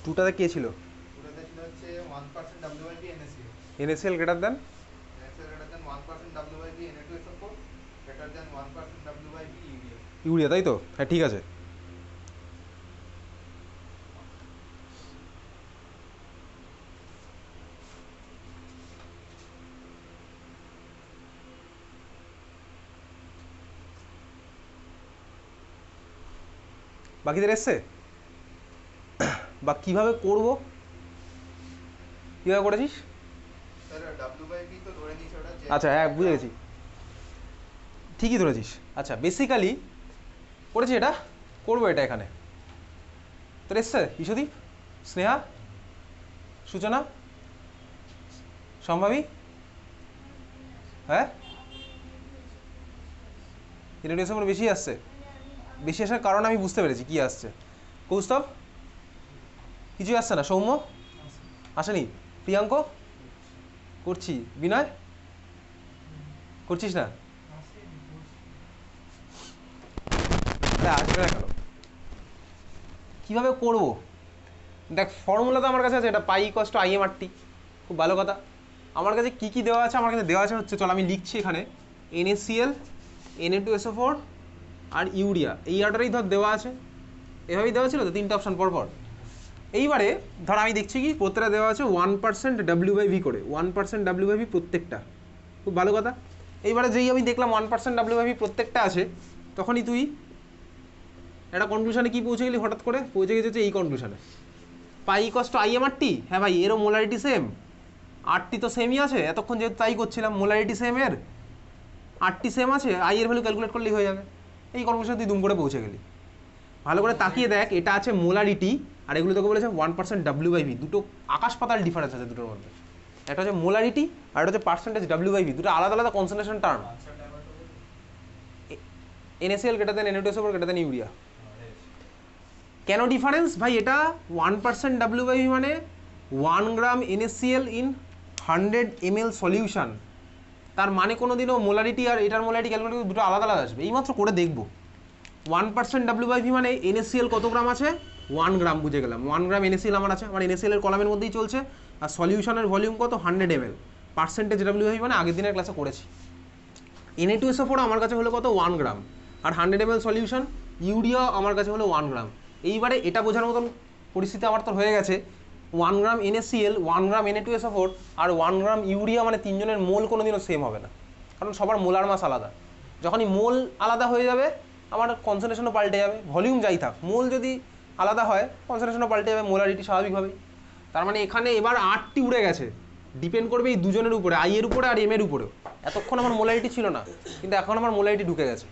টুটাতে কে ছিল? ওটাতে ছিল হচ্ছে 1% WIP NaCl, NaCl greater than NaCl greater than 1% WIP Na2SO4 greater than 1% WIP urea. Urea, তাই তো? হ্যাঁ ঠিক আছে। বাকিদের এসছে? বা কিভাবে করব, কিভাবে করেছিস? স্যার WIP তো ধরে নিয়েছে ওটা যে আচ্ছা হ্যাঁ বুঝে গেছি, ঠিকই ধরেছিস। আচ্ছা বেসিক্যালি করেছি এটা, করবো এটা এখানে। তোর এসছে বিশ্বদীপ, স্নেহা, সূচনা, সম্ভাবী? হ্যাঁ ইনভিটেশন বেশি আসছে, বেশি আসার কারণ আমি বুঝতে পেরেছি কি আসছে। কৌস্তব কিছুই আসছে না, সৌম্য আসেনি, প্রিয়াঙ্ক করছি, বিনয় করছিস না, আসবে না কেন? কীভাবে করবো দেখ, ফর্মুলা তো আমার কাছে আছে, এটা পাই কস্ট IMRT, খুব ভালো কথা। আমার কাছে কী কী দেওয়া আছে, আমার কাছে দেওয়া আছে হচ্ছে, চল আমি লিখছি এখানে, NaCl, Na2SO4 আর ইউরিয়া, এই অর্ডারেই ধর দেওয়া আছে, এভাবেই দেওয়া ছিল তো, তিনটে অপশান পরপর। এইবারে ধর আমি দেখছি কি প্রত্যেকটা দেওয়া আছে 1% WV করে, 1% WV প্রত্যেকটা, খুব ভালো কথা। এইবারে যেই আমি দেখলাম 1% WV প্রত্যেকটা আছে, তখনই তুই একটা কনক্লুশনে কি পৌঁছে গেলি, হঠাৎ করে পৌঁছে গেছে এই কনক্লুশনে, পাই কস্ট IMRT, হ্যাঁ ভাই এরও মোলারিটি সেম, আরটি তো সেমই আছে, এতক্ষণ যেহেতু তাই করছিলাম, মোলারিটি সেম এর, আরটি সেম আছে, আই এর ভ্যালু ক্যালকুলেট করলেই হয়ে যাবে। এই কনক্লুশনে তুই দুম করে পৌঁছে গেলি। ভালো করে তাকিয়ে দেখ, এটা আছে মোলারিটি, আর এগুলো তোকে বলেছে 1% WIV, দুটো আকাশ পাতাল ডিফারেন্স আছে দুটোর মধ্যে। একটা হচ্ছে মোলারিটি আর একটা হচ্ছে পার্সেন্টেজ WIV, দুটো আলাদা আলাদা concentration term. NaCl greater than Na2SO4 greater than urea. কেন ডিফারেন্স ভাই? এটা 1% WIV মানে 1 গ্রাম NaCl ইন 100 ml সলিউশন, তার মানে কোনো দিনও মোলারিটি আর এটার মোলারিটি ক্যালকুলেট করে দুটো আলাদা আলাদা আসবে, এইমাত্র করে দেখবো। 1% WIV মানে NaCl কত গ্রাম আছে, 1 গ্রাম, বুঝে গেলাম 1 গ্রাম NaCl আমার আছে, আমার NaCl এর কলামের মধ্যেই চলছে, আর সলিউশনের ভলিউম কত, 100 ml, পার্সেন্টেজ WIV মানে আগের দিনের ক্লাসে করেছি। Na2SO4 আমার কাছে হলো কত, 1 গ্রাম, আর 100 ml সলিউশন, ইউরিয়া আমার কাছে হলো 1 গ্রাম। এইবারে এটা বোঝার মতন পরিস্থিতি আমার তো হয়ে গেছে, 1 গ্রাম NaCl, 1 গ্রাম Na2SO4 আর 1 গ্রাম ইউরিয়া, মানে তিনজনের মোল কোনোদিনও সেম হবে না, কারণ সবার মোলার মাস আলাদা। যখনই মোল আলাদা হয়ে যাবে আমার কনসেন্ট্রেশনও পাল্টে যাবে, ভলিউম যাই থাক, মোল যদি আলাদা হয় কনসেন্ট্রেশনও পাল্টে যাবে, মোলারিটি স্বাভাবিকভাবেই। তার মানে এখানে এবার আরটি উড়ে গেছে, ডিপেন্ড করবে এই দুজনের উপরে, আই এর উপরে আর এম এর উপরেও। এতক্ষণ আমার মোলারিটি ছিল না, কিন্তু এখন আমার মোলারিটি ঢুকে গেছে।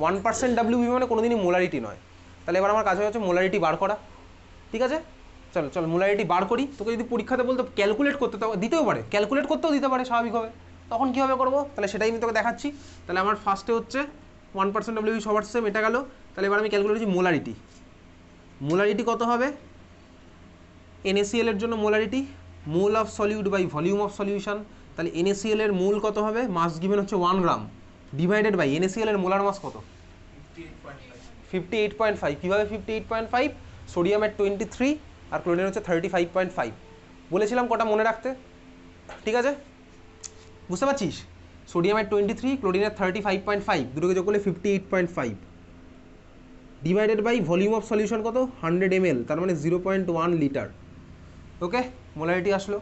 1% WV মানে কোনোদিনই মোলারিটি নয়। তাহলে এবার আমার কাছে হচ্ছে মোলারিটি বার করা, ঠিক আছে? চল চল মোলারিটি বার করি। তোকে যদি পরীক্ষাতে বলতো ক্যালকুলেট করতে, তো দিতেও পারে, ক্যালকুলেট করতেও দিতে পারে স্বাভাবিকভাবে, তখন কীভাবে করবো তাহলে সেটাই আমি তোকে দেখাচ্ছি। তাহলে আমার ফার্স্টে হচ্ছে 1% WV সবার সেম, এটা গেল। তাহলে এবার আমি ক্যালকুলেট করছি মোলারিটি, মোলারিটি কত হবে NaCl এর জন্য, molarity mole of solute by volume of solution. তাহলে NaCl এর মোল কত হবে, মাস গিভেন হচ্ছে 1 গ্রাম, ডিভাইডেড বাই NaCl এর মোলার মাস কত, 58.5। কীভাবে 58.5? সোডিয়ামের 23 আর ক্লোরিনের হচ্ছে 35.5। বলেছিলাম কটা মনে রাখতে, ঠিক আছে? বুঝতে পারছিস? সোডিয়ামের 23, ক্লোরিনের 35.5, দুটোকে যোগ করলে 58.5, divided by volume of solution কত, 100 ml, তার মানে 0.1 লিটার। ওকে, মোলারিটি আসলো।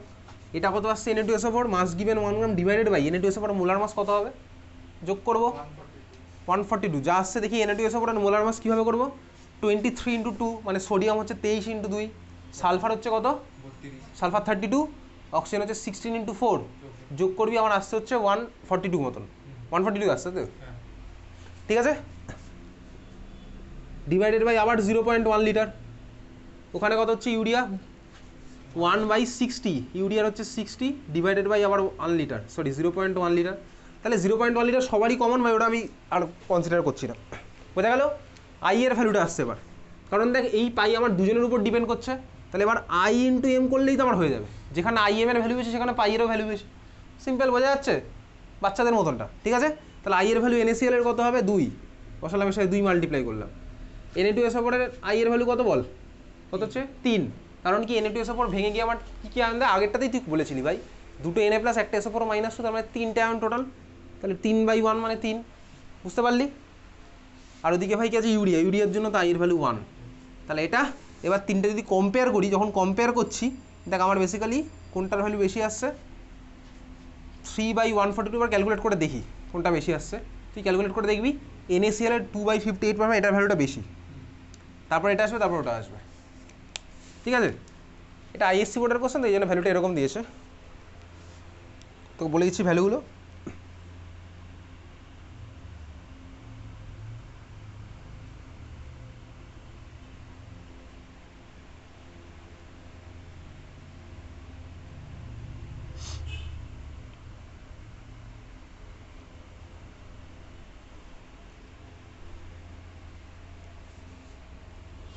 এটা কত আসছে, Na2SO4 mass given 1 gram, divided by Na2SO4 molar mass কত হবে, যোগ করবো 142, যা আসছে দেখি। Na2SO4 এর মোলার মাস কীভাবে করবো, 23 × 2, মানে সোডিয়াম হচ্ছে 23 × 2, সালফার হচ্ছে কত, সালফার 32, অক্সিজেন হচ্ছে 16 × 4, যোগ করবি আমার আসছে হচ্ছে 142 মতন, 142 আসছে তো, ঠিক আছে? ডিভাইডেড বাই আবার 0.1 লিটার, ওখানে কত হচ্ছে ইউরিয়া, 1/60, ইউরিয়ার হচ্ছে 60, ডিভাইডেড বাই আবার 1 লিটার, সরি 0.1 লিটার। তাহলে 0.1 লিটার সবারই কমন ভাই, ওটা আমি আর কনসিডার করছি না। বোঝা গেল? আই এর ভ্যালুটা আসছে এবার, কারণ দেখ এই পাই আমার দুজনের উপর ডিপেন্ড করছে। তাহলে এবার I × M করলেই তো আমার হয়ে যাবে, যেখানে IM এর ভ্যালু বেশি সেখানে পাইয়েরও ভ্যালু বেশি, সিম্পল, বোঝা যাচ্ছে বাচ্চাদের মতনটা, ঠিক আছে? তাহলে I এর ভ্যালু NaCl এর কত হবে, 2, বসালাম, এর সাথে 2 মাল্টিপ্লাই করলাম। Na2SO4 এর I এর ভ্যালু কত বল, কত হচ্ছে 3, কারণ কি Na2SO4 ভেঙে গিয়ে আমার কী কী আয়ন দেয়, আগেরটাতেই তুই বলেছিলি ভাই, দুটো Na প্লাস একটা SO4 মাইনাস 2, তার মানে 3টে আয়ন টোটাল, তাহলে 3/1 মানে 3, বুঝতে পারলি? আর ওদিকে ভাই কি আছে ইউরিয়া, ইউরিয়ার জন্য তো আইয়ের ভ্যালু 1, তাহলে এটা এবার তিনটে যদি কম্পেয়ার করি, যখন কম্পেয়ার করছি দেখ আমার বেসিক্যালি কোনটার ভ্যালু বেশি আসছে, 3/142, এবার ক্যালকুলেট করে দেখি কোনটা বেশি আসছে। তুই ক্যালকুলেট করে দেখবি NaCl এর 2/58 পাবে, এটার ভ্যালুটা বেশি, তারপর এটা আসবে, তারপর ওটা আসবে, ঠিক আছে? এটা ISC বোর্ডের কোশ্চেন, তো এই জন্য ভ্যালুটা এরকম দিয়েছে, তোকে বলে দিচ্ছি ভ্যালুগুলো।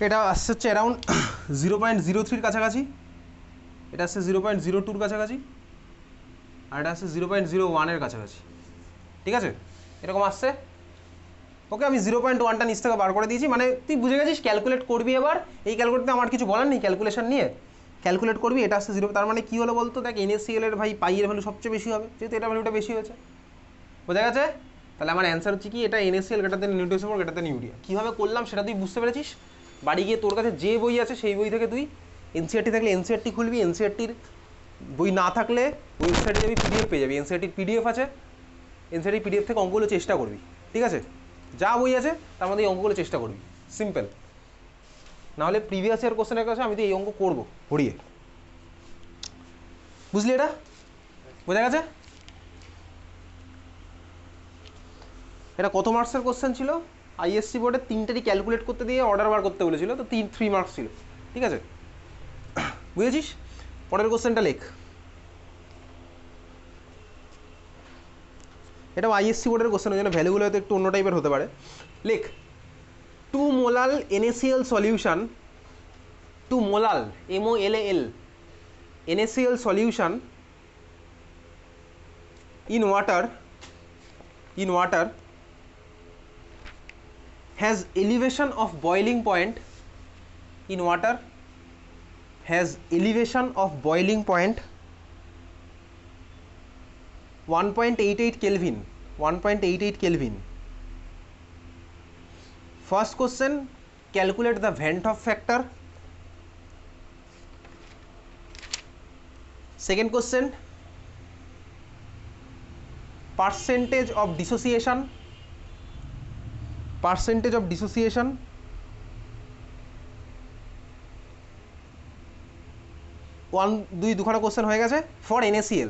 এটা আসছে হচ্ছে অ্যারাউন্ড 0.03 কাছাকাছি, এটা আসছে 0.02 কাছাকাছি, আর এটা আসছে 0.01 কাছাকাছি, ঠিক আছে? এরকম আসছে। ওকে, আমি 0.1টা নিচ থেকে বার করে দিয়েছি, মানে তুই বুঝে গেছিস। ক্যালকুলেট করবি এবার, এই ক্যালকুলেটতে আমার কিছু বলার নেই, ক্যালকুলেশন নিয়ে ক্যালকুলেট করবি। এটা আসছে 0, তার মানে কী হলো বলতো, দেখ NaCl এর ভাই পাইয়ের ভ্যালু সবচেয়ে বেশি হবে, যেহেতু এটা ভ্যালুটা বেশি হয়েছে, বোঝা গেছে? তাহলে আমার অ্যান্সার হচ্ছে কি, এটা NaCl greater than Na2SO4 greater than urea. কীভাবে করলাম সেটা তুই বুঝতে পেরেছিস। বাড়ি গিয়ে তোর কাছে যে বই আছে সেই বই থেকে তুই NCERT থাকলে NCERT খুলবি, NCERTর বই না থাকলে ওয়েবসাইটে যাবি, PDF পেয়ে যাবি, NCERTর PDF আছে, NCERT PDF থেকে অঙ্কগুলো চেষ্টা করবি, ঠিক আছে? যা বই আছে তার মধ্যে এই অঙ্কগুলো চেষ্টা করবি, সিম্পল। নাহলে প্রিভিয়াস ইয়ার কোশ্চেনের কাছে আমি তো এই অঙ্ক করবো পড়িয়ে, বুঝলি? এটা বোঝা গেছে? এটা কত মার্কসের কোশ্চেন ছিল? ISC বোর্ডে তিনটেরই ক্যালকুলেট করতে দিয়ে অর্ডার বার করতে বলেছিল, তো 3 মার্কস ছিল, ঠিক আছে? বুঝেছিস? পরের কোশ্চেনটা লেখ। এটাও ISC বোর্ডের কোশ্চেন, ওই জন্য ভ্যালুগুলো হয়তো একটু অন্য টাইপের হতে পারে। লেখ 2 মোলাল NaCl solution, 2 মোলাল MOLAL NaCl solution in water has elevation of boiling point, in water has elevation of boiling point 1.88 Kelvin, 1.88 Kelvin. First question, calculate the Van 't Hoff factor. Second question, percentage of dissociation, percentage of dissociation. 1 2 দুখানা question হয়ে গেছে। For NaCl,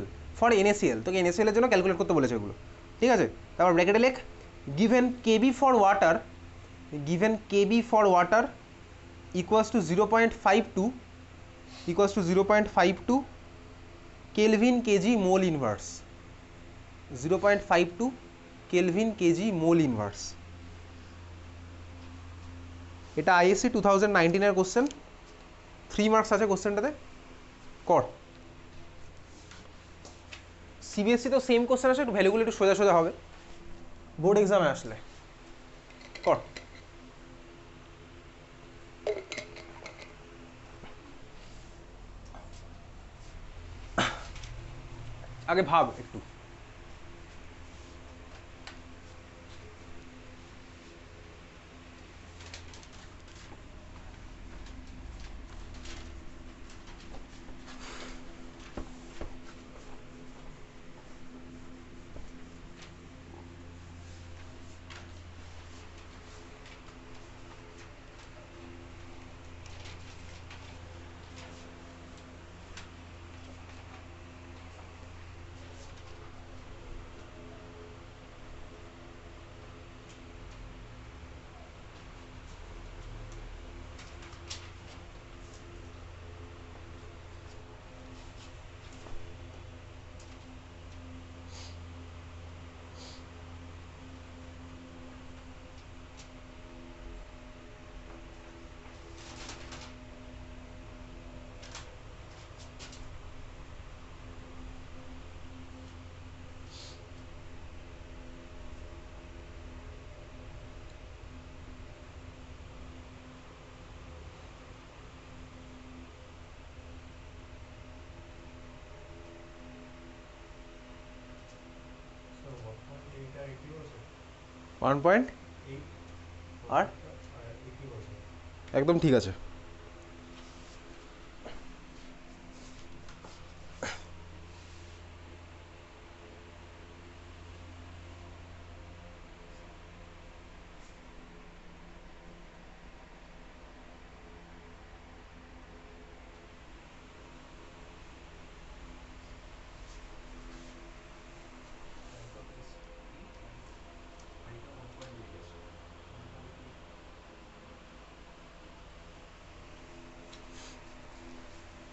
তোকে NaCl এর জন্য calculate করতে বলেছে এগুলো, ঠিক আছে? তারপর ব্র্যাকেটে লেখ given KB for water, given KB for water equals to 0.52 Kelvin kg mole inverse, 0.52 Kelvin kg mole inverse. এটা ISC 2019 এর কোশ্চেন, 3 মার্কস আছে কোশ্চেনটাতে, কর। CBSE তো সেম কোশ্চেন আছে, একটু ভ্যালুগুলো একটু সোজা সোজা হবে বোর্ড এক্সামে আসলে, কর। আগে ভাব একটু। 1. আর একদম ঠিক আছে।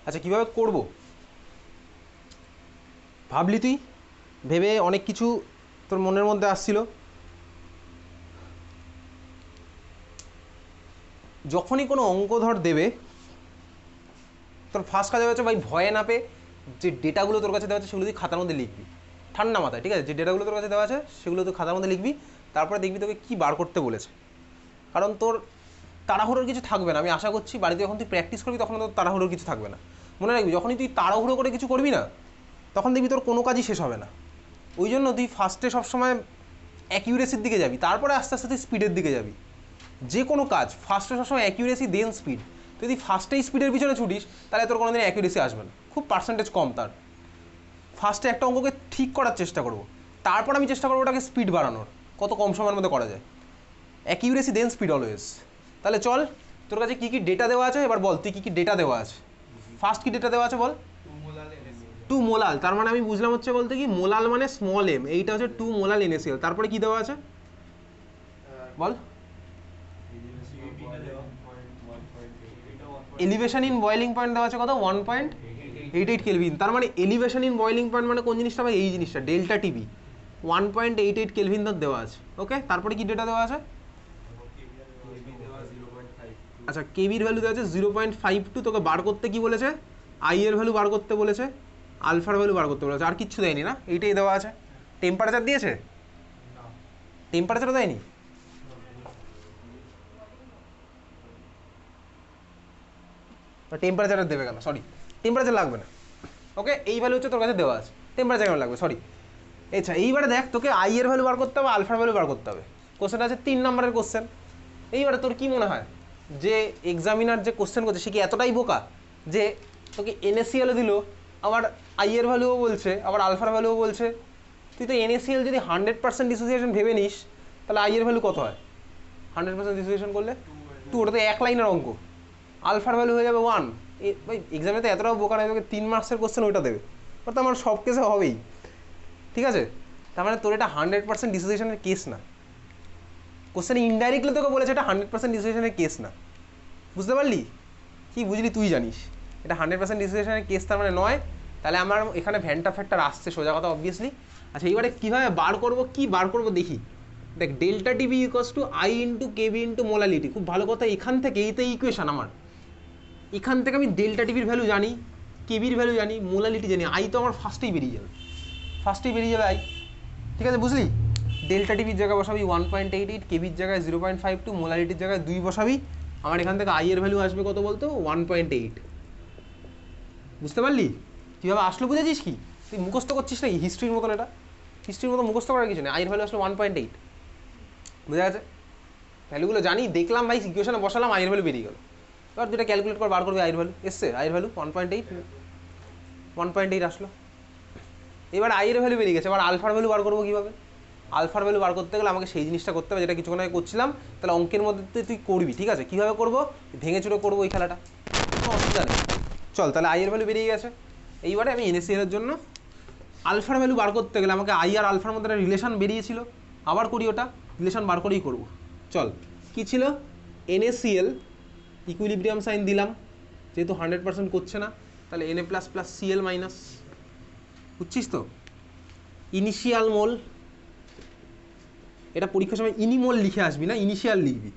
আচ্ছা কীভাবে করব ভাবলি তুই? ভেবে অনেক কিছু তোর মনের মধ্যে আসছিল। যখনই কোনো অঙ্ক ধর দেবে, তোর ফার্স্ট কাজ হচ্ছে ভাই ভয়ে না পেয়ে যে ডেটাগুলো তোর কাছে দেওয়া আছে সেগুলো তুই খাতার মধ্যে লিখবি ঠান্ডা মাথায়, ঠিক আছে? যে ডেটাগুলো তোর কাছে দেওয়া আছে সেগুলো তুই খাতার মধ্যে লিখবি, তারপরে দেখবি তোকে কী বার করতে বলেছে। কারণ তোর তাড়াহুড়োর কিছু থাকবে না, আমি আশা করছি বাড়িতে যখন তুই প্র্যাকটিস করবি তখন তোর তাড়াহুড়োর কিছু থাকবে না। মনে রাখবি যখনই তুই তাড়াহুড়ো করে কিছু করবি না তখন দেখবি তোর কোনো কাজই শেষ হবে না। ওই জন্য তুই ফার্স্টে সবসময় অ্যাকিউরেসির দিকে যাবি, তারপরে আস্তে আস্তে তুই স্পিডের দিকে যাবি। যে কোনো কাজ ফার্স্টে সবসময় অ্যাকিউরেসি দেন স্পিড। তুই যদি ফার্স্টেই স্পিডের পিছনে ছুটিস তাহলে তোর কোনোদিন অ্যাকিউরেসি আসবে না, খুব পার্সেন্টেজ কম তার। ফার্স্টে একটা অঙ্ককে ঠিক করার চেষ্টা করবো, তারপর আমি চেষ্টা করবো ওটাকে স্পিড বাড়ানোর, কত কম সময়ের মধ্যে করা যায়। অ্যাকিউরেসি দেন স্পিড অলওয়েজ। তাহলে চল, তোর কাছে কী কী ডেটা দেওয়া আছে এবার বল, তুই কী কী ডেটা দেওয়া আছে। ফার্স্ট কী ডেটা দেওয়া আছে বল? 2 মোলাল। তার মানে আমি বুঝলাম হচ্ছে বলতে কি মোলাল মানে স্মল এম, এইটা হচ্ছে 2 মোলাল NaCl। তারপরে কি দেওয়া আছে বল? এলিভেশন ইন বয়েলিং পয়েন্ট দেওয়া আছে কত? 1.88 কেলভিন। তার মানে এলিভেশন ইন বয়েলিং পয়েন্ট মানে কোন জিনিসটা ভাই? এই জিনিসটা ডেল্টা টিভি 1.88 কেলভিন ধর দেওয়া আছে। ওকে, তারপরে কি ডেটা দেওয়া আছে? আচ্ছা কেবির ভ্যালু দেওয়া আছে 0.52। তোকে বার করতে কি বলেছে? আই এর ভ্যালু বার করতে বলেছে, আলফার ভ্যালু বার করতে বলেছে, আর কিচ্ছু দেয়নি না? এইটাই দেওয়া আছে। টেম্পারেচার দিয়েছে? টেম্পারেচারও দেয়নি? টেম্পারেচার দেবে কেন? সরি, টেম্পারেচার লাগবে না। ওকে, এই ভ্যালু হচ্ছে তোর কাছে দেওয়া আছে, টেম্পারেচার কেন লাগবে? সরি। আচ্ছা এইবারে দেখ, তোকে আই এর ভ্যালু বার করতে হবে, আলফার ভ্যালু বার করতে হবে। কোশ্চেনটা আছে 3 নম্বরের কোশ্চেন। এইবারে তোর কি মনে হয় যে এক্সামিনার যে কোশ্চেন করছে সে কি এতটাই বোকা যে তোকে NaCl দিল, আবার আই এর ভ্যালুও বলছে, আবার আলফার ভ্যালুও বলছে? তুই তো NaCl যদি 100% ডিসোসিয়েশন ভেবে নিস তাহলে আই এর ভ্যালু কত হয় 100% ডিসোসিয়েশন করলে? 2, ওটা তো 1 লাইনের অঙ্ক। আলফার ভ্যালু হয়ে যাবে 1। ভাই এক্সামে তো এতটাও বোকা নয়, তোকে 3 মার্কসের কোশ্চেন ওইটা দেবে, ওটা তো আমার সব কেসে হবেই, ঠিক আছে? তার মানে তোর এটা 100% ডিসোসিয়েশনের কেস না। কোশ্চেন ইনডাইরেক্টলি তোকে বলেছে এটা 100% ডিসোসিয়েশনের কেস না। বুঝতে পারলি? কি বুঝলি তুই জানিস, এটা 100% ডিসোসিয়েশনের কেস তার মানে নয়। তাহলে আমার এখানে ভ্যান্টা ফ্যাক্টর আসছে সোজা কথা, অবভিয়াসলি। আচ্ছা এইবারে কীভাবে বার করবো, কি বার করবো দেখি। দেখ delta TV equals to I into KB into molality. খুব ভালো কথা, এখান থেকে এই তো ইকুয়েশন আমার, এখান থেকে আমি ডেল্টা টিভির ভ্যালু জানি, কেবির ভ্যালু জানি, মোলালিটি জানি। আই তো আমার ফার্স্টেই বেরিয়ে যাবে, আই, ঠিক আছে? বুঝলি? ডেল্টা টিভির জায়গায় বসাবি 1.88, কেবির জায়গায় 0.52, মোলালিটির জায়গায় 2 বসাবি। আমার এখান থেকে আই এর ভ্যালু আসবে কত বলতো? 1.8। বুঝতে পারলি কীভাবে আসলো? বুঝেছিস কি? তুই মুখস্থ করছিস নাকি হিস্ট্রির মতন? এটা হিস্ট্রির মতো মুখস্থ করার কিছু নেই। আই এর ভ্যালু আসলো 1.8, বুঝা গেছে? ভ্যালুগুলো জানি, দেখলাম ভাই, ইকুয়েশনে বসালাম, আই এর ভ্যালু বেরিয়ে গেল। এবার যেটা ক্যালকুলেট করে বার করবি আই এর ভ্যালু, এসছে আই এর ভ্যালু 1.8 আসলো। এবার আই এর ভ্যালু বেরিয়ে গেছে, এবার আলফার ভ্যালু বার করবো কীভাবে? আলফার ভ্যালু বার করতে গেলে আমাকে সেই জিনিসটা করতে হবে যেটা কিছুক্ষণ আগে করছিলাম। তাহলে অঙ্কের মধ্যে তুই করবি, ঠিক আছে? কীভাবে করবো? ভেঙে চুরে করবো ওই খেলাটা, কোনো অসুবিধা নেই। চল, তাহলে আই এর ভ্যালু বেরিয়ে গেছে। এইবারে আমি NaCl এর জন্য আলফার ভ্যালু বার করতে গেলে আমাকে আই আর আলফার মধ্যে একটা রিলেশন বেরিয়েছিল, আবার করি ওটা, রিলেশন বার করেই করবো। চল, কী ছিল? NaCl ইকুইলিব্রিয়াম সাইন দিলাম, যেহেতু 100% করছে না তাহলে Na plus plus Cl minus. বুঝছিস তো? ইনিশিয়াল মোল, এটা পরীক্ষার সময় ইনিমোল লিখে আসবি না, ইনিশিয়াল লিখবি,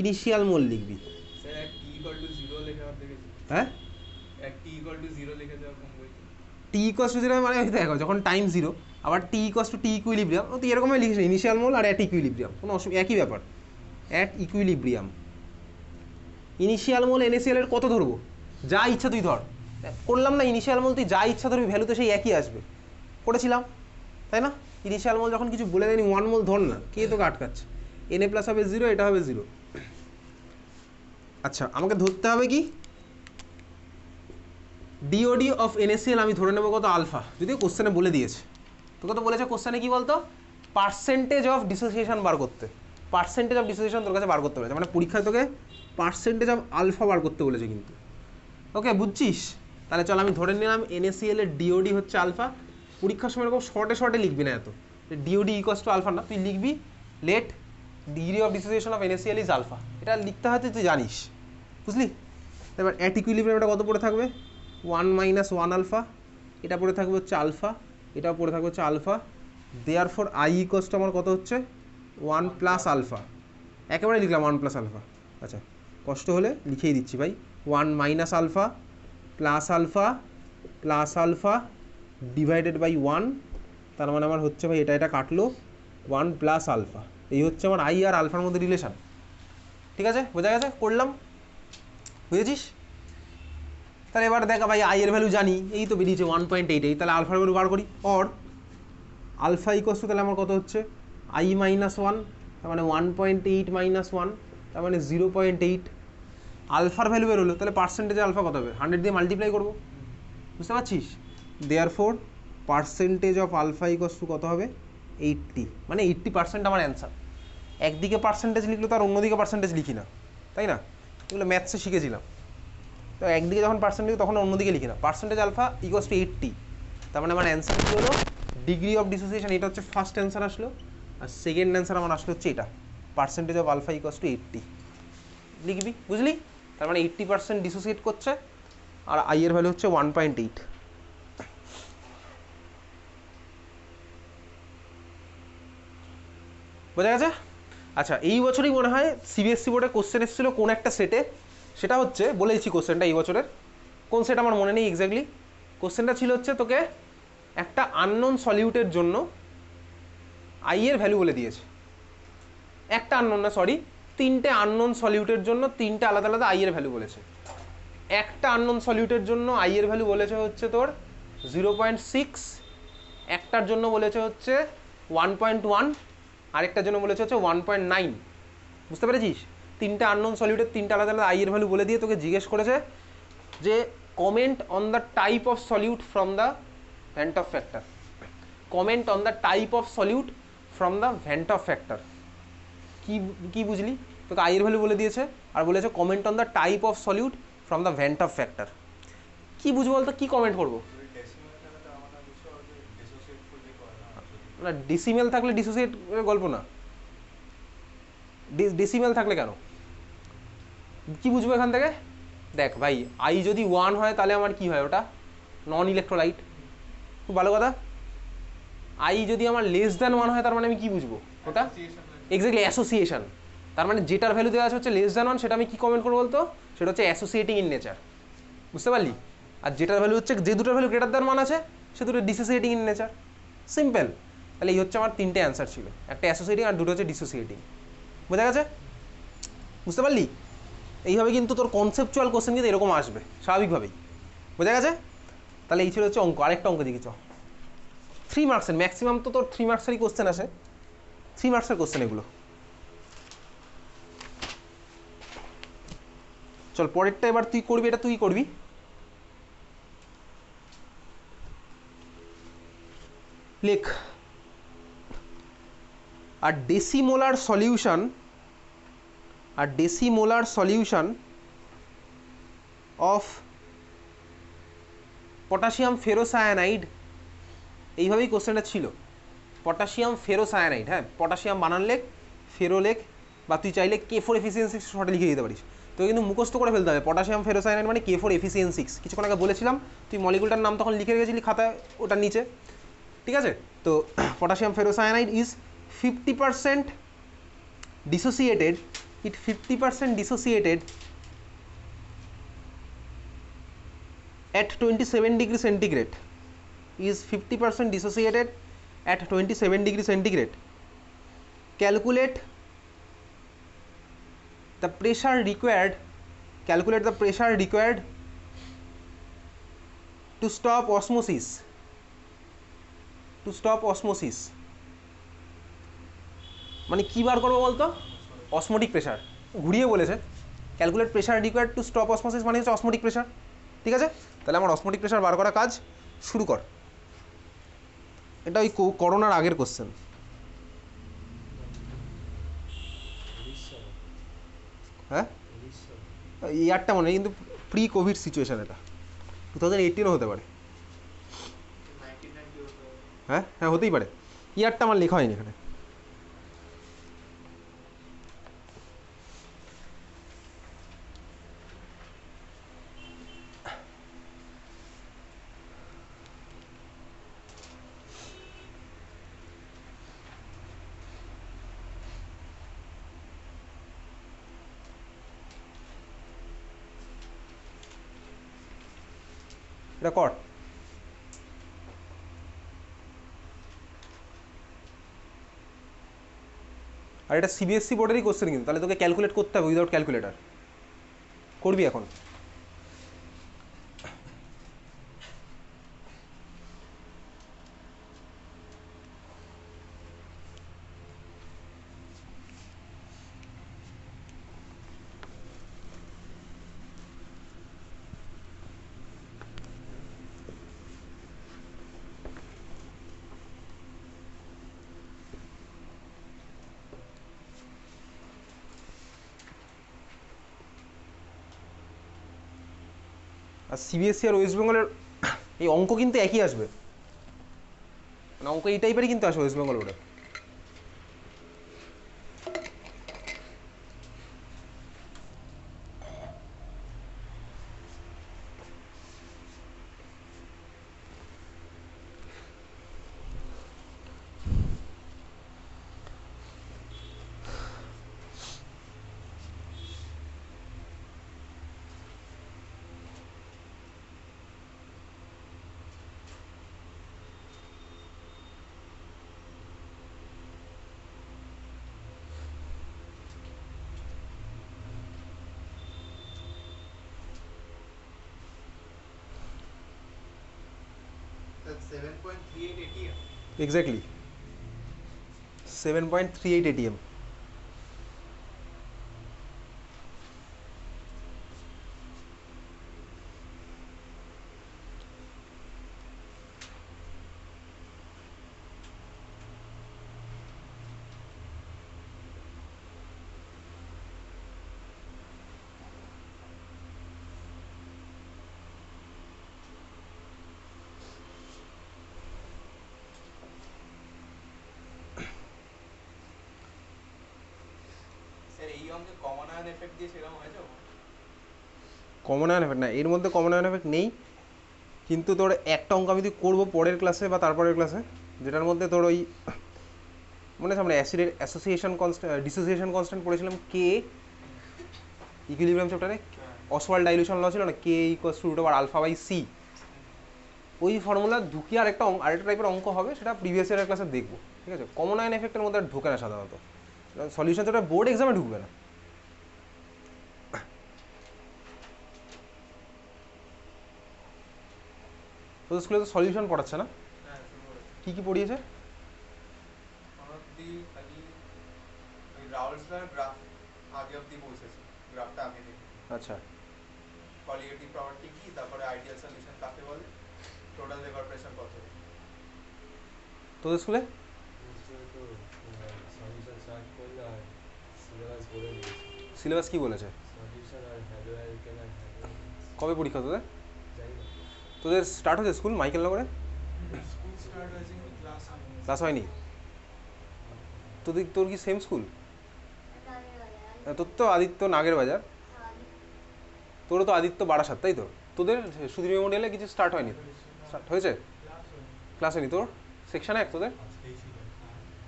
ইনিশিয়াল মোল লিখবি। হ্যাঁ, T ইকুয়ালস টু 0 মানে দেখো যখন টাইম 0, আবার T equals to T equilibrium, তো এরকমই লিখিস ইনিশিয়াল মোল আর অ্যাট ইকুইলিব্রিয়াম, কোনো অসুবিধা, একই ব্যাপার, at equilibrium. Initial mole NaCl এর কত ধরবো? যা ইচ্ছা তুই ধর, করলাম না ইনিশিয়াল মোল, তুই যা ইচ্ছা ধরবি, ভ্যালু তো সেই একই আসবে, করেছিলাম তাই না? ইনিশিয়াল মোল যখন কিছু বলে দেয়নি 1 মোল ধর না, কে তোকে আটকাচ্ছে? Na প্লাস হবে 0, এটা হবে 0। আচ্ছা আমাকে ধরতে হবে কি ডিওডি অফ NaCl, আমি ধরে নেবো কত আলফা, যদিও কোশ্চেনে বলে দিয়েছে। তোকে তো বলেছে কোশ্চেনে কি বলতো, পার্সেন্টেজ অফ ডিসোসিয়েশন বার করতে, পার্সেন্টেজ অফ ডিসোসিয়েশন তোর কাছে বার করতে বলেছে, মানে পরীক্ষায় তোকে পার্সেন্টেজ অফ আলফা বার করতে বলেছে কিন্তু। ওকে বুঝছিস? তাহলে চল আমি ধরে নিলাম NaCl এর ডিওডি হচ্ছে আলফা। পরীক্ষার সময় এরকম শর্টে লিখবি না এত, ডিওডি ইকুয়ালস টু আলফা না, তুই লিখবি let degree of dissociation of NaCl is alpha. এটা লিখতে হয়তো তুই জানিস, বুঝলি? এবার অ্যাট ইকুইলিব্রিয়াম এটা কত পড়ে থাকবে, 1 মাইনাস 1 আলফা, এটা পড়ে থাকবে হচ্ছে আলফা, এটাও পড়ে থাকবে হচ্ছে alpha. Therefore I equals to আমার কত হচ্ছে 1 প্লাস আলফা, একেবারে লিখলাম 1 প্লাস আলফা। আচ্ছা কষ্ট হলে লিখেই দিচ্ছি ভাই, 1 minus alpha plus alpha divided by 1, তার মানে আমার হচ্ছে ভাই এটা কাটলো 1 প্লাস আলফা। এই হচ্ছে আমার আই আর আলফার মধ্যে রিলেশান। ঠিক আছে, বোঝা গেছে? করলাম, বুঝেছিস? তাহলে এবার দেখা ভাই আই এর ভ্যালু জানি, এই তো বেরিয়েছে 1.88, তাহলে আলফার ভ্যালু বার করি। অর আলফা ইকোয়াস টু তাহলে আমার কত হচ্ছে আই মাইনাস 1, তার মানে 1.8 মাইনাস 1, তার মানে 0.8। আলফার ভ্যালু বেরোলো, তাহলে পার্সেন্টেজে আলফা কত হবে, 100 দিয়ে মাল্টিপ্লাই করবো, বুঝতে পারছিস? Therefore percentage of alpha equals to কত হবে 80, মানে 80% আমার অ্যান্সার। একদিকে পার্সেন্টেজ লিখলো তো আর অন্যদিকে পার্সেন্টেজ লিখি না, তাই না? এগুলো ম্যাথসে শিখেছিলাম। তো একদিকে যখন পার্সেন্টেজ তখন অন্যদিকে লিখি না, পার্সেন্টেজ আলফা ইকুয়ালস টু 80, তার মানে আমার অ্যান্সার কী হলো ডিগ্রি অফ ডিসোসিয়েশন, এটা হচ্ছে ফার্স্ট অ্যান্সার আসলো। আর সেকেন্ড অ্যান্সার আমার আসলো হচ্ছে এটা, percentage of alpha equals to 80 লিখবি, বুঝলি? তার মানে 80% ডিসোসিয়েট করছে, আর আই এর ভ্যালু হচ্ছে 1.8। বোঝা গেছে? আচ্ছা এই বছরই মনে হয় সিবিএসসি বোর্ডে কোশ্চেন এসেছিল কোন একটা সেটে, সেটা হচ্ছে বলে দিচ্ছি কোশ্চেনটা এই বছরের কোন সেট আমার মনে নেই এক্স্যাক্টলি। কোশ্চেনটা ছিল হচ্ছে তোকে একটা আননোন সলিউটের জন্য আই এর ভ্যালু বলে দিয়েছে, একটা আননোন না সরি, 3টে আননোন সলিউটের জন্য 3টে আলাদা আলাদা আই এর ভ্যালু বলেছে। একটা আননোন সলিউটের জন্য আই এর ভ্যালু বলেছে হচ্ছে তোর 0.6, একটার জন্য বলেছে হচ্ছে 1.1, আরেকটার জন্য বলেছে হচ্ছে 1.9। বুঝতে পেরেছিস? 3টে আননোন সলিউটের 3টে আলাদা আলাদা আই এর ভ্যালু বলে দিয়ে তোকে জিজ্ঞেস করেছে যে comment on the type of solute from the vent of factor, comment on the type of solute from the vent of factor. কি বুঝলি? তোকে আই এর ভ্যালু বলে দিয়েছে আর বলেছে comment on the type of solute from the vent of factor. কি বুঝবো বলতো, কি কমেন্ট করবো? না ডেসিমেল থাকলে ডিসোসিয়েট গল্প না, ডেসিমেল থাকলে কেন, কি বুঝবো এখান থেকে? দেখ ভাই আই যদি 1 হয় তাহলে আমার কি হয়, ওটা নন ইলেকট্রোলাইট, খুব ভালো কথা। আই যদি আমার লেস দ্যান 1 হয় তার মানে আমি কি বুঝবো, ওটা এক্স্যাক্টলি অ্যাসোসিয়েশন। তার মানে যেটার ভ্যালু দেওয়া আছে হচ্ছে লেস দ্যান 1, সেটা আমি কি কমেন্ট করবো বলতো, সেটা হচ্ছে অ্যাসোসিয়েটিং ইন নেচার, বুঝতে পারলি? আর যেটার ভ্যালু হচ্ছে, যে দুটোর ভ্যালু গ্রেটার দ্যান 1 আছে সে দুটো ডিসোসিয়েটিং ইন নেচার, সিম্পল। তাহলে এই হচ্ছে আমার 3টে অ্যান্সার ছিল, একটা অ্যাসোসিয়েটিং আর দুটো হচ্ছে ডিসোসিয়েটিং। বোঝা গেছে? বুঝতে পারলি? এইভাবে কিন্তু তোর কনসেপচুয়াল কোশ্চেন কিন্তু এরকম আসবে স্বাভাবিকভাবেই, বোঝা গেছে? তাহলে এই ছিল হচ্ছে অঙ্ক। আরেকটা অঙ্ক দেখি চ, 3 মার্কসের, ম্যাক্সিমাম তো তোর 3 মার্কসেরই কোশ্চেন আসে, 3 মার্কসের কোশ্চেন এগুলো। চল পরেরটা এবার তুই করবি, এটা তুই করবি। লেখ আর decimolar solution of potassium ferrocyanide, এইভাবেই কোশ্চেনটা ছিল, পটাশিয়াম ফেরোসায়ানাইড। হ্যাঁ, পটাশিয়াম বানান লেখ, ফেরো লেখ, বা তুই চাইলে K4 এফিসিয়েন্সি শর্টে লিখে দিতে পারিস। তো কিন্তু মুখস্থ করে ফেলতে হবে, পটাশিয়াম ফেরোসায়ানাইড মানে K4 এফিসিয়েন্সি। কিছুক্ষণ আগে বলেছিলাম, তুই মলিকুলটার নাম তখন লিখে রেখেছিলি খাতায় ওটার নিচে, ঠিক আছে? তো potassium ferrocyanide is 50% dissociated, it 50% dissociated at 27 degree centigrade, is 50% dissociated at 27 degree centigrade. Calculate the pressure required to stop osmosis, মানে কী বার করবো বলতো? Osmotic pressure. ঘুরিয়ে বলেছে calculate pressure required to stop osmosis, মানে হচ্ছে অসমোটিক প্রেশার। ঠিক আছে, তাহলে আমার অসমোটিক প্রেশার বার করা কাজ শুরু কর। এটা ওই করোনার আগের কোশ্চেন। হ্যাঁ ইয়ারটা মনে নেই, কিন্তু প্রি কোভিড সিচুয়েশান এটা, 2018ও হতে পারে। 1990 হতে হবে। হ্যাঁ হ্যাঁ হতেই পারে, ইয়ারটা আমার লেখা হয়নি এখানে। এটা কর। আর এটা সিবিএসসি বোর্ডেরই কোশ্চেন কিন্তু, তাহলে তোকে ক্যালকুলেট করতে হবে উইদাউট ক্যালকুলেটার। করবি এখন? আর সিবিএসসি আর ওয়েস্ট বেঙ্গলের এই অঙ্ক কিন্তু একই আসবে, মানে অঙ্ক এই টাইপেরই কিন্তু আসবে ওয়েস্ট বেঙ্গল বোর্ডে। That's 7.38 ATM. Exactly 7.38 ATM। Sir এই অঙ্কে কমন আয়ন এফেক্ট দিয়ে সেরকম হয়েছে? কমন আয়ন এফেক্ট না, এর মধ্যে কমন আয়ন এফেক্ট নেই, কিন্তু তোর একটা অঙ্ক আমি করবো পরের ক্লাসে বা তারপরের ক্লাসে, যেটার মধ্যে তোর ওই মনে আছে আমরা অ্যাসিডের অ্যাসোসিয়েশন কনস্ট্যান্ট ডিসোসিয়েশন কনস্ট্যান্ট পড়েছিলাম, কে ইকুইলিব্রিয়াম চ্যাপ্টারে অসওয়াল্ড ডাইলিউশন ল ছিল না, K equals to root over alpha by C. ওই ফর্মুলা ঢুকিয়ে আরেকটা টাইপের অঙ্ক হবে, সেটা প্রিভিয়াস ইয়ারের ক্লাসে দেখবো। ঠিক আছে, কমন আয়ন এফেক্টের মধ্যে আর ঢোকে না সাধারণত, সলিউশন চ্যাপ্টার বোর্ড এক্সামে ঢুকবে না। তোদের স্কুলে তো সলিউশন পড়াচ্ছে না? হ্যাঁ শুরু করেছে। কী কী পড়িয়েছে? অনবধি খালি ওই রাউলসলার গ্রাফ আগে অবধি পৌঁছেছে, গ্রাফটা আগে দেখে আচ্ছা, কলিগেটিভ প্রপার্টি কি, তারপরে আইডিয়াল সলিউশন কাকে বলে, টোটাল লেবার প্রেশার কত। তোদের স্কুলে সিলেবাস কি বলেছে? কবে পরীক্ষা তোদের? তোদের স্টার্ট হয়েছে স্কুল মাইকেল নগরে? ক্লাস হয়নি তোর কি সেম স্কুল? তোর তো আদিত্য নাগের বাজার, তোরও তো আদিত্য বারাসাত, তাই তো? তোদের সুধীর মেমোরিয়ালে কিছু স্টার্ট হয়নি? স্টার্ট হয়েছে? ক্লাস হয়নি তোর? সেকশন 1 তোদের?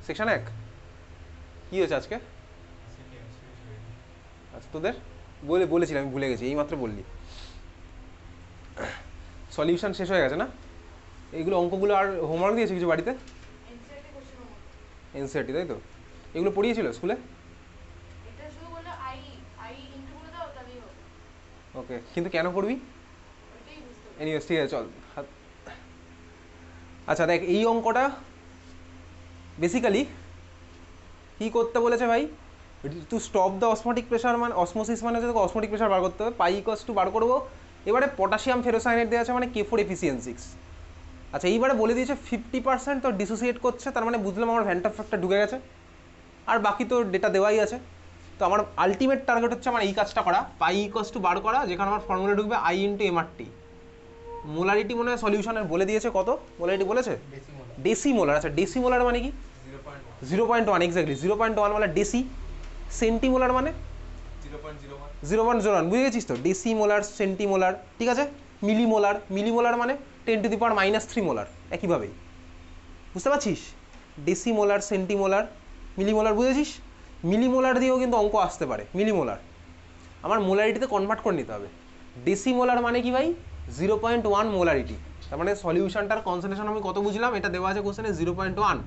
সেকশন 1 কী হয়েছে আজকে? আচ্ছা তোদের বলেছিলাম, আমি ভুলে গেছি, এইমাত্র বললি। সলিউশন শেষ হয়ে গেছে না? এইগুলো অঙ্কগুলো আর হোমওয়ার্ক দিয়েছে কিছু বাড়িতে? এনসিআরটি, তাই তো? এগুলো পড়িয়েছিল স্কুলে? ওকে, কিন্তু কেন পড়বি? এনিওয়েজ ঠিক আছে চল। আচ্ছা দেখ, এই অঙ্কটা বেসিক্যালি কী করতে বলেছে ভাই, to stop the osmotic pressure মানে অসমোসিস মানে হচ্ছে তোকে অসমোটিক প্রেশার বার করতে হবে, পাই ইকুয়ালস টু বার করবো। এবারে পটাশিয়াম ফেরোসায়ানেট দেওয়া আছে মানে K4 এফিসিয়েন্সি 6। আচ্ছা এইবারে বলে দিয়েছে 50% তো ডিসোসিয়েট করছে, তার মানে বুঝলাম আমার ভ্যান্টা ফ্যাক্টর ঢুকে গেছে, আর বাকি তো ডেটা দেওয়াই আছে। তো আমার আলটিমেট টার্গেট হচ্ছে আমার এই কাজটা করা, পাই ইকুয়ালস টু বার করা, যেখানে আমার ফর্মুলা ঢুকবে I ইন্টু MRT। মোলারিটি মনে হয় সলিউশনের বলে দিয়েছে কত, মোলারিটি বলেছে ডেসিমোলার। আচ্ছা ডেসিমোলার মানে কি 0.1, এক্স্যাক্টলি 0.1 মানে ডেসি। সেন্টিমোলার মানে 0.01, বুঝে গেছিস তো, ডেসিমোলার সেন্টিমোলার, ঠিক আছে। মিলিমোলার, মিলিমোলার মানে 10⁻³ মোলার, একইভাবেই বুঝতে পারছিস। ডেসিমোলার সেন্টিমোলার মিলিমোলার, বুঝেছিস। মিলিমোলার দিয়েও কিন্তু অঙ্ক আসতে পারে, মিলিমোলার আমার মোলারিটিতে কনভার্ট করে নিতে হবে। ডেসিমোলার মানে কি ভাই 0.1 মোলারিটি, তার মানে সলিউশনটার কনসেন্ট্রেশন আমি কত বুঝলাম, এটা দেওয়া আছে কোশ্চেনে 0.1।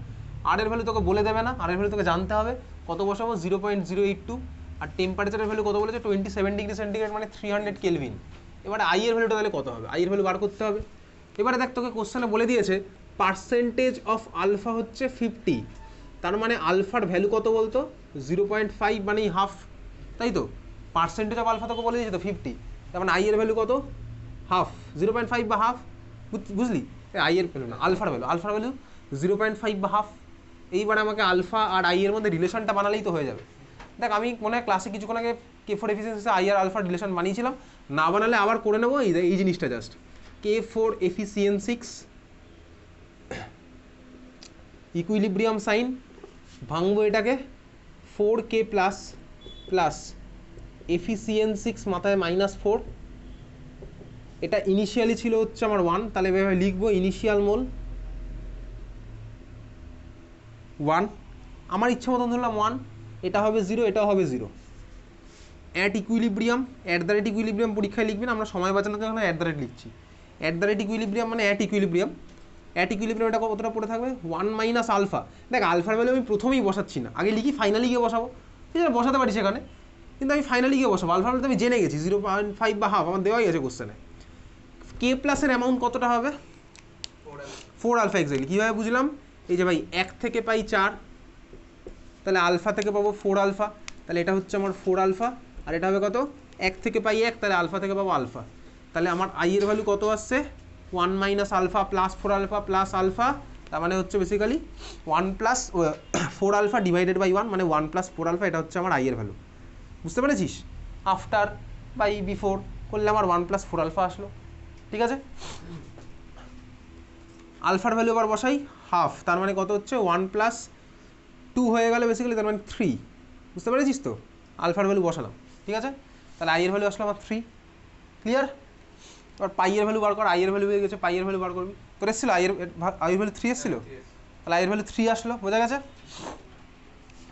আর এর ভ্যালু তোকে বলে দেবে না, আর এর ভ্যালু তোকে জানতে হবে কত বসাবো 0.082। আর টেম্পারেচারের ভ্যালু কত বলেছে 27 ডিগ্রি সেন্টিগ্রেড মানে 300 কেলভিন। এবারে আই এর ভ্যালুটা তাহলে কত হবে, আই এর ভ্যালু বার করতে হবে। এবারে দেখ তোকে কোশ্চেনে বলে দিয়েছে পার্সেন্টেজ অফ আলফা হচ্ছে 50, তার মানে আলফার ভ্যালু কত বলতো 0.5 মানে হাফ, তাই তো। পার্সেন্টেজ অফ আলফা তোকে বলে দিয়েছে তো 50, তার মানে আই এর ভ্যালু কত হাফ, 0.5 বা হাফ, বুঝলি। আই এর ভ্যালু না, আলফার ভ্যালু, আলফার ভ্যালু 0.5 বা হাফ। এইবার আমাকে আলফা আর আই এর মধ্যে রিলেশনটা বানালেই তো হয়ে যাবে। দেখ আমি মনে হয় ক্লাসে কিছুক্ষণ আগে K4 এফিসিয়েন্সি আই আর আলফার রিলেশন বানিয়েছিলাম, না বানালে আবার করে নেবো এই জিনিসটা just. K4 efficiency equilibrium sign, ভাঙবো এটাকে 4K প্লাস প্লাস এফিসিয়েন্সি মাথায় -4, এটা ইনিশিয়ালি ছিল হচ্ছে আমার 1, তাহলে এভাবে লিখবো ইনিশিয়াল মোল 1, আমার ইচ্ছা মতন ধরলাম 1, এটা হবে 0, এটাও হবে 0। At equilibrium, at the rate equilibrium পরীক্ষায় লিখবেন, আমরা সময় বাঁচানোর জন্য অ্যাট দ্য রেট লিখছি। অ্যাট দ্য রেট ইকুইলিব্রিয়াম মানে অ্যাট ইকুইলিব্রিয়াম, অ্যাট ইকুইলিব্রিয়াম এটা কতটা পড়ে থাকবে 1 মাইনাস আলফা। দেখ আলফার ভ্যালু আমি প্রথমেই বসাচ্ছি না, আগে লিখি ফাইনালি গিয়ে বসাবো, ঠিক আছে বসাতে পারি সেখানে, কিন্তু আমি ফাইনালি গিয়ে বসাবো। আলফার ভ্যালু আমি জেনে গেছি 0.5 বা হাফ, আমার দেওয়াই আছে কোশ্চেনে। কে প্লাসের অ্যামাউন্ট কতটা হবে 4 আলফা, এক্স্যাক্টলি কীভাবে বুঝলাম, এই যে ভাই 1 থেকে পাই 4, তাহলে আলফা থেকে পাবো 4 আলফা, তাহলে এটা হচ্ছে আমার 4 আলফা, আর এটা হবে কত 1 থেকে পাই 1, তাহলে আলফা থেকে পাবো আলফা। তাহলে আমার আই এর ভ্যালু কত আসছে 1 minus alpha plus 4 alpha plus alpha, তার মানে হচ্ছে basically 1 plus 4 alpha divided by 1 মানে 1 প্লাস 4 আলফা, এটা হচ্ছে আমার আই এর ভ্যালু। বুঝতে পেরেছিস, আফটার বাই বিফোর করলে আমার 1 প্লাস 4 আলফা আসলো, ঠিক আছে। আলফার ভ্যালু আবার বসাই হাফ, তার মানে কত হচ্ছে 1 প্লাস 2 হয়ে গেলে বেসিক্যালি, তার মানে 3। বুঝতে পেরেছিস তো, আলফার ভ্যালু বসালাম, ঠিক আছে। তাহলে আই এর ভ্যালু আসলো আমার 3, ক্লিয়ার। এবার পাই এর ভ্যালু বার কর, আই এর ভ্যালু হয়ে গেছে, পাই এর ভ্যালু বার করবি, তোর এসেছিল আই এর ভ্যালু 3 এসেছিল, তাহলে আই এর ভ্যালু 3 আসলো, বোঝা গেছে।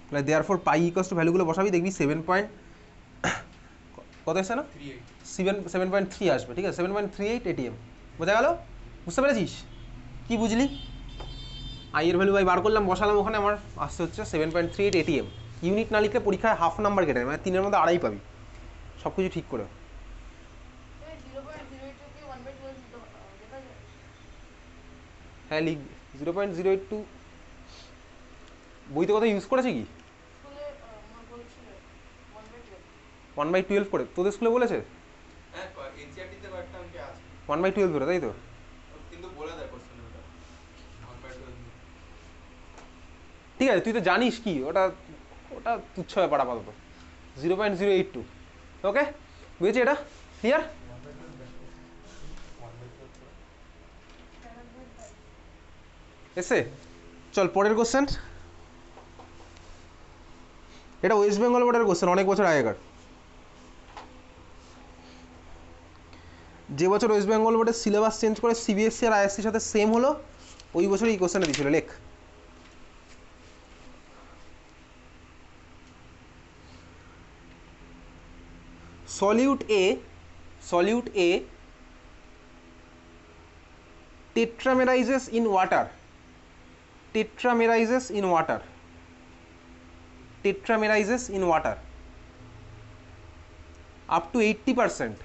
তাহলে দেয়ারফর পাই ইকুয়ালস টু ভ্যালুগুলো বসাবি, দেখবি 7 পয়েন্ট কত এসছে না 7.3 আসবে, ঠিক আছে 7.38 ATM, বোঝা গেল। বুঝতে পেরেছিস, কি বুঝলি। আই এর ভ্যালু ভাই বার করলাম, বসালাম ওখানে, আমার আসছে হচ্ছে 7.38 ATM। ইউনিট না লিখলে পরীক্ষায় হাফ নাম্বার কেটে নেয়, মানে 3-এর মধ্যে 2.5 পাবি, সব কিছু ঠিক করে। হ্যাঁ লিখবি 0.082, বইতে কথা ইউজ করেছে কি 1/12 করে, তোদের স্কুলে বলেছে 1/12 করে, তাই তো। ঠিক আছে তুই তো জানিস কি ওটা, ওটা তুচ্ছ ব্যাপার আপাতত 0.082, ওকে বুঝেছি, এটা ক্লিয়ার। এসে চল পরের কোশ্চেন, এটা ওয়েস্ট বেঙ্গল বোর্ডের কোশ্চেন, অনেক বছর আগেকার। যে বছর ওয়েস্ট বেঙ্গল বোর্ডের সিলেবাস চেঞ্জ করে সিবিএসসি আর আইএসসির সাথে সেম হলো, ওই বছর এই কোশ্চেনটা দিয়েছিল, লেখ। solute A tetramerizes in water, tetramerizes in water up to 80%,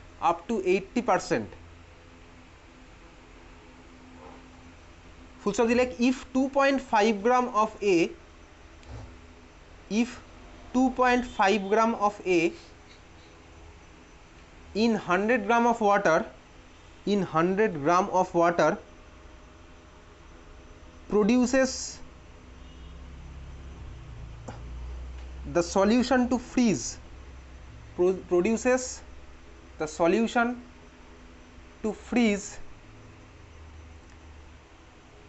full stop দিলে if 2.5 gram of A if 2.5 gram of A in 100 gram of water produces the solution to freeze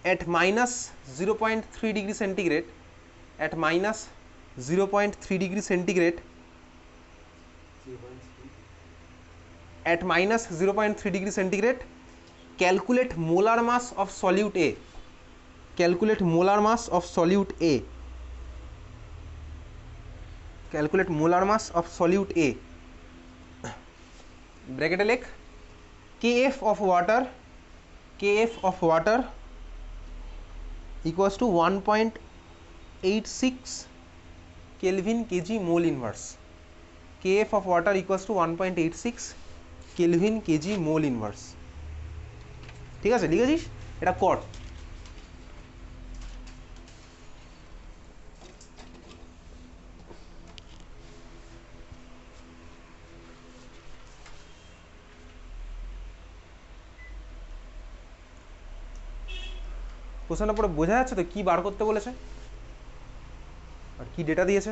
at minus 0.3 degree centigrade, at minus 0.3 degree centigrade, at minus 0.3 degree centigrade, calculate molar mass of solute A. Calculate molar mass of solute A. Calculate molar mass of solute A. Bracket लिख kf of water equals to 1.86 Kelvin kg mole inverse. kf of water equals to 1.86 Kelvin kg mole inverse. ঠিক আছে, লিখেছিস? এটা কর। কোশ্চেনটা পুরো বোঝা যাচ্ছে তো কি বার করতে বলেছে আর কি ডেটা দিয়েছে?